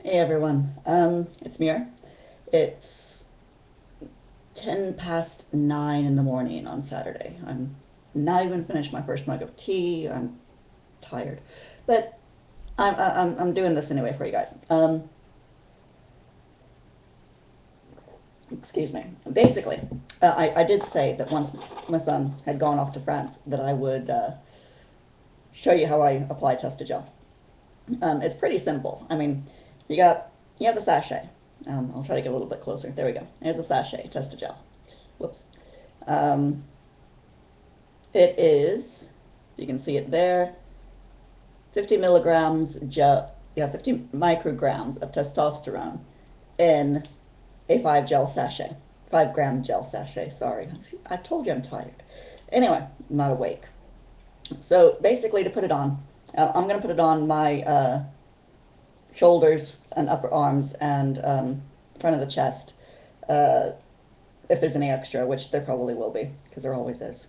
Hey everyone, it's Mira. It's 10 past 9 in the morning on Saturday. I'm not even finished my first mug of tea. I'm tired. But I'm doing this anyway for you guys. Excuse me. Basically, I did say that once my son had gone off to France that I would show you how I apply Testogel. It's pretty simple. I mean, you got you have the sachet. I'll try to get a little bit closer. There we go. There's a sachet, Testogel. Whoops. Um, it is, you can see it there, 50 milligrams gel, yeah, 50 micrograms of testosterone in a 5 gel sachet. 5 gram gel sachet, sorry. I told you I'm tired. Anyway, I'm not awake. So basically, to put it on, I'm going to put it on my shoulders and upper arms and front of the chest. Uh, if there's any extra, which there probably will be, because there always is.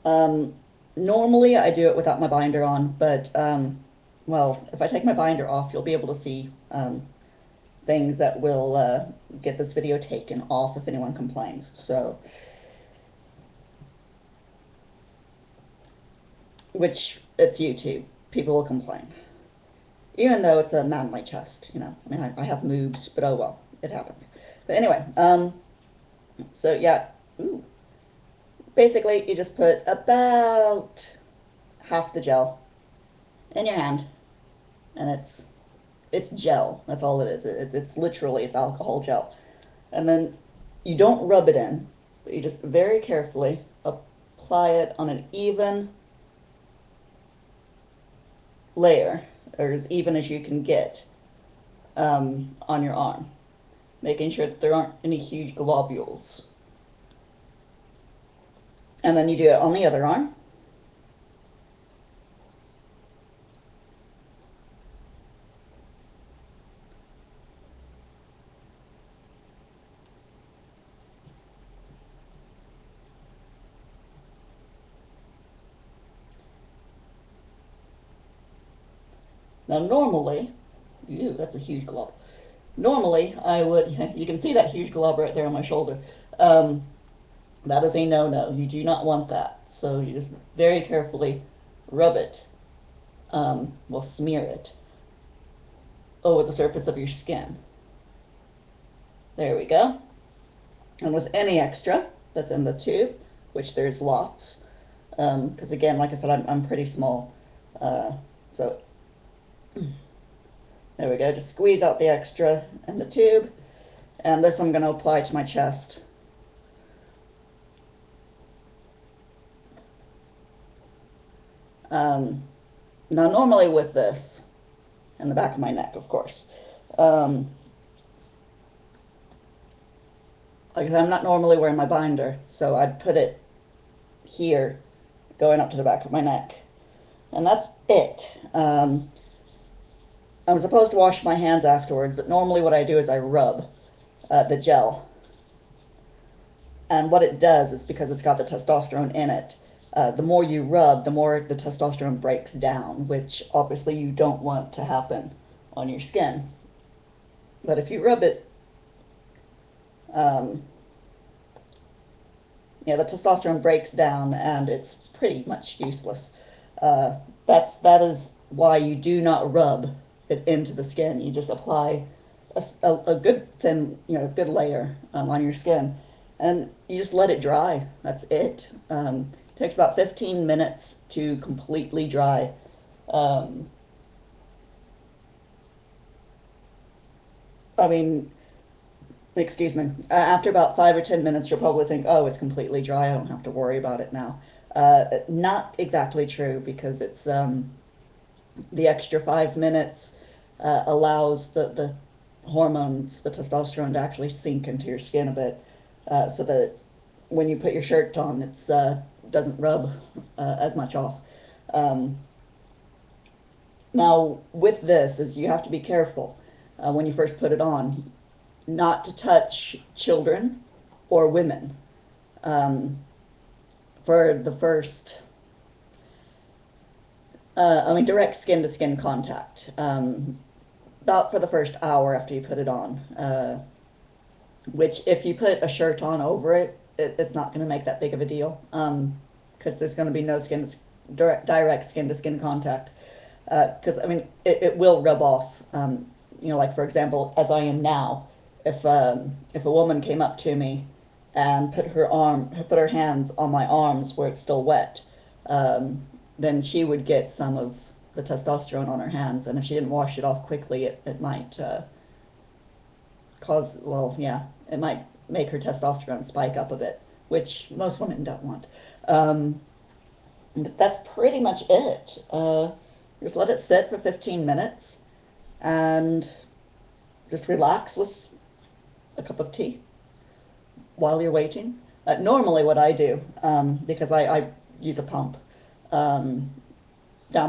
Um, Normally, I do it without my binder on, but, well, if I take my binder off, you'll be able to see things that will get this video taken off if anyone complains. So, which, it's YouTube. People will complain. Even though it's a manly chest, you know. I mean, I have moves, but oh well, it happens. But anyway, so yeah, ooh. Basically, you just put about half the gel in your hand, and it's gel. That's all it is. It's literally it's alcohol gel, and then you don't rub it in, but you just very carefully apply it on an even layer, or as even as you can get, on your arm, making sure that there aren't any huge globules. And then you do it on the other arm. Now, normally, ew, that's a huge glob. Normally, I would, you can see that huge glob right there on my shoulder. Um, that is a no-no. You do not want that. So you just very carefully rub it, well, smear it over the surface of your skin. There we go. And with any extra that's in the tube, which there's lots, because again, like I said, I'm pretty small. So there we go. Just squeeze out the extra in the tube. And this I'm going to apply to my chest. Now, normally with this, in the back of my neck, of course, like I'm not normally wearing my binder, so I'd put it here, going up to the back of my neck. And that's it. I'm supposed to wash my hands afterwards, but normally what I do is I rub the gel. And what it does is, because it's got the testosterone in it, the more you rub, the more the testosterone breaks down, which obviously you don't want to happen on your skin. But if you rub it, yeah, the testosterone breaks down and it's pretty much useless. That is why you do not rub it into the skin. You just apply a good thin, good layer on your skin, and you just let it dry. That's it. It takes about 15 minutes to completely dry. I mean, excuse me. After about 5 or 10 minutes, you'll probably think, "Oh, it's completely dry. I don't have to worry about it now." Not exactly true, because it's the extra 5 minutes allows the hormones, the testosterone, to actually sink into your skin a bit, so that it's when you put your shirt on, it's doesn't rub as much off. Um, Now, with this, is you have to be careful when you first put it on, not to touch children or women for the first, I mean, direct skin to skin contact. about for the first hour after you put it on. Which, if you put a shirt on over it, it's not going to make that big of a deal, because there's going to be no direct skin to skin contact. Because I mean, it will rub off. Like for example, as I am now, if a woman came up to me and put her hands on my arms where it's still wet, then she would get some of the testosterone on her hands, and if she didn't wash it off quickly, it might it might make her testosterone spike up a bit, which most women don't want. But that's pretty much it. Just let it sit for 15 minutes and just relax with a cup of tea while you're waiting. Normally what I do, because I use a pump down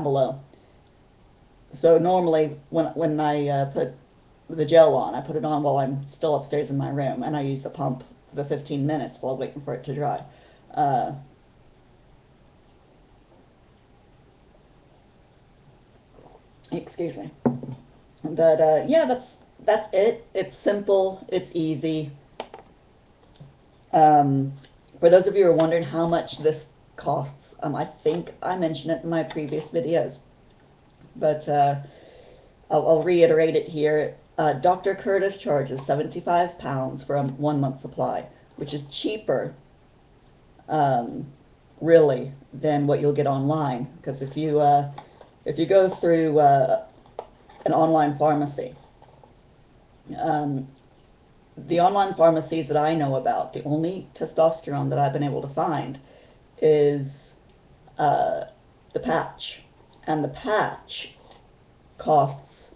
below. So normally when I put the gel on, I put it on while I'm still upstairs in my room, and I use the pump for the 15 minutes while waiting for it to dry. Excuse me. But yeah, that's it. It's simple. It's easy. For those of you who are wondering how much this costs, I think I mentioned it in my previous videos, but I'll reiterate it here. Dr. Curtis charges £75 for a 1 month supply, which is cheaper, really, than what you'll get online. Because if you go through an online pharmacy, the online pharmacies that I know about, the only testosterone that I've been able to find is the patch, and the patch costs.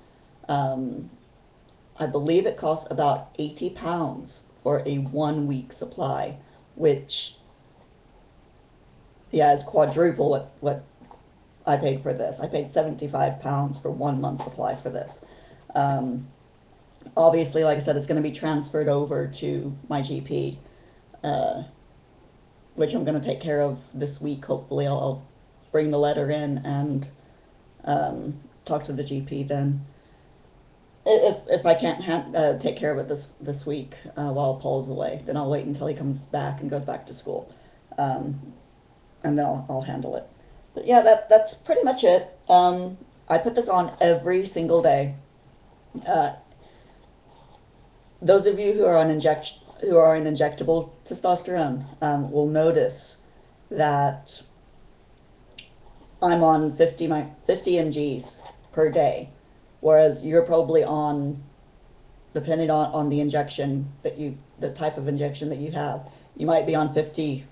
I believe it costs about £80 for a 1 week supply, which, yeah, is quadruple what I paid for this. I paid £75 for 1 month supply for this. Obviously, like I said, it's going to be transferred over to my GP, which I'm going to take care of this week. Hopefully, I'll bring the letter in and talk to the GP then. If I can't take care of it this week while Paul's away, then I'll wait until he comes back and goes back to school, and then I'll handle it. But yeah, that's pretty much it. I put this on every single day. Those of you who are on injectable testosterone will notice that I'm on 50 mgs per day, whereas you're probably on, depending on the injection the type of injection that you have, you might be on 50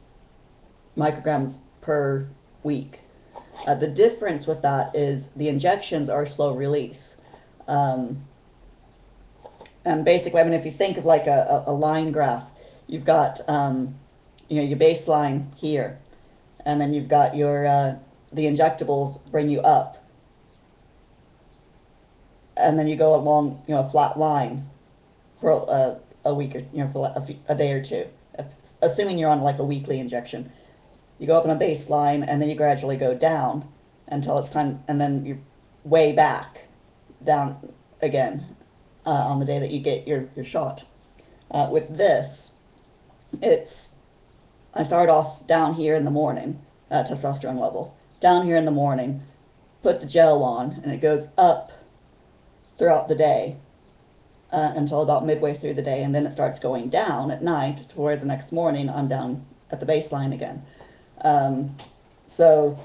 micrograms per week. The difference with that is the injections are slow release. And basically, I mean, if you think of like a line graph, you've got your baseline here, and then you've got your the injectables bring you up, and then you go along a flat line for a week or for a day or two, assuming you're on like a weekly injection. You go up on a baseline, and then you gradually go down until it's time, and then you're way back down again on the day that you get your shot. With this, I start off down here in the morning, testosterone level, down here in the morning, put the gel on, and it goes up throughout the day until about midway through the day, and then it starts going down at night to where the next morning I'm down at the baseline again. So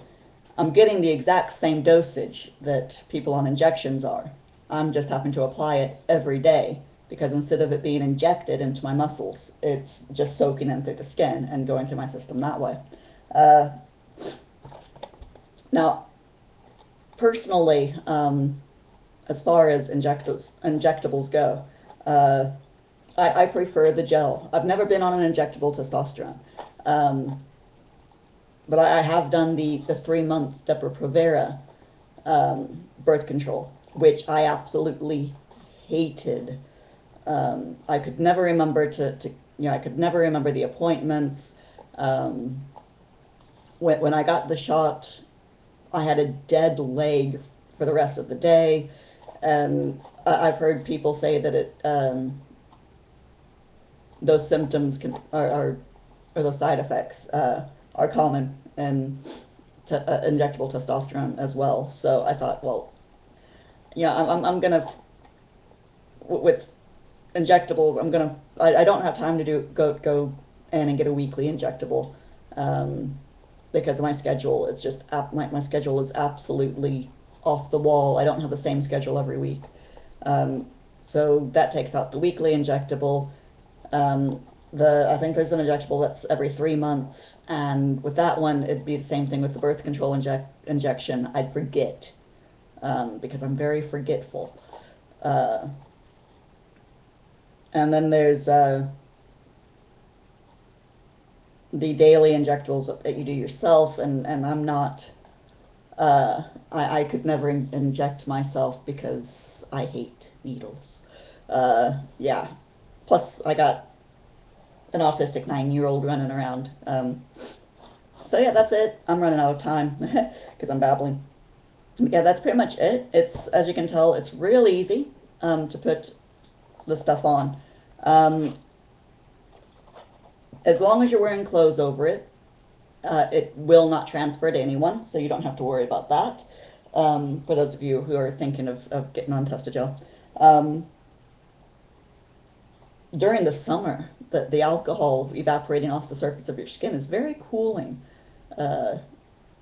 I'm getting the exact same dosage that people on injections are. I'm just having to apply it every day, because instead of it being injected into my muscles, it's just soaking in through the skin and going through my system that way. Now, personally, as far as injectables go, I prefer the gel. I've never been on an injectable testosterone. But I have done the 3-month Depo-Provera birth control, which I absolutely hated. I could never remember I could never remember the appointments. When I got the shot, I had a dead leg for the rest of the day, and I've heard people say that those symptoms or those side effects are common in injectable testosterone as well. So I thought, well, yeah, I'm gonna with injectables. I don't have time to go in and get a weekly injectable, because my schedule. It's just my schedule is absolutely off the wall. I don't have the same schedule every week. So that takes out the weekly injectable. I think there's an injectable that's every 3 months, and with that one, it'd be the same thing with the birth control injection. I'd forget, because I'm very forgetful. Uh, and then there's the daily injectables that you do yourself, and I'm not. I could never inject myself because I hate needles. Yeah. Plus, I got an autistic 9-year-old running around. So yeah, that's it. I'm running out of time because I'm babbling. Yeah, that's pretty much it. It's, as you can tell, it's real easy to put the stuff on. As long as you're wearing clothes over it, it will not transfer to anyone, so you don't have to worry about that. For those of you who are thinking of getting on Testogel. During the summer, the alcohol evaporating off the surface of your skin is very cooling, uh,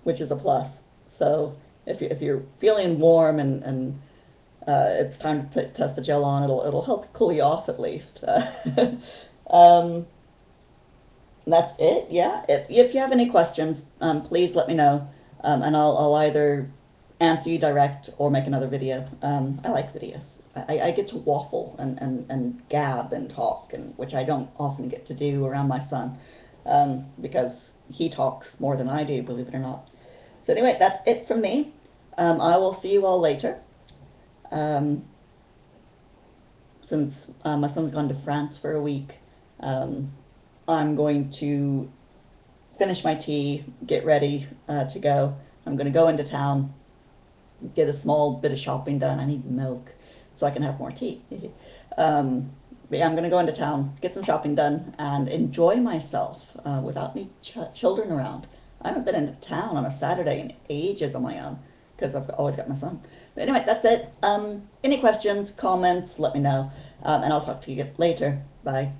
which is a plus. So if you're feeling warm and it's time to put Testogel on, it'll help cool you off at least. Um, that's it. Yeah. If you have any questions, please let me know, and I'll either answer you direct or make another video. I like videos. I get to waffle and gab and talk, and which I don't often get to do around my son, because he talks more than I do, believe it or not. So anyway, that's it from me. I will see you all later. Um, since my son's gone to France for a week, I'm going to finish my tea, get ready to go. I'm going to go into town, get a small bit of shopping done. I need milk so I can have more tea. But yeah, I'm going to go into town, get some shopping done, and enjoy myself without any children around. I haven't been into town on a Saturday in ages on my own because I've always got my son. But anyway, that's it. Any questions, comments, let me know, and I'll talk to you later. Bye.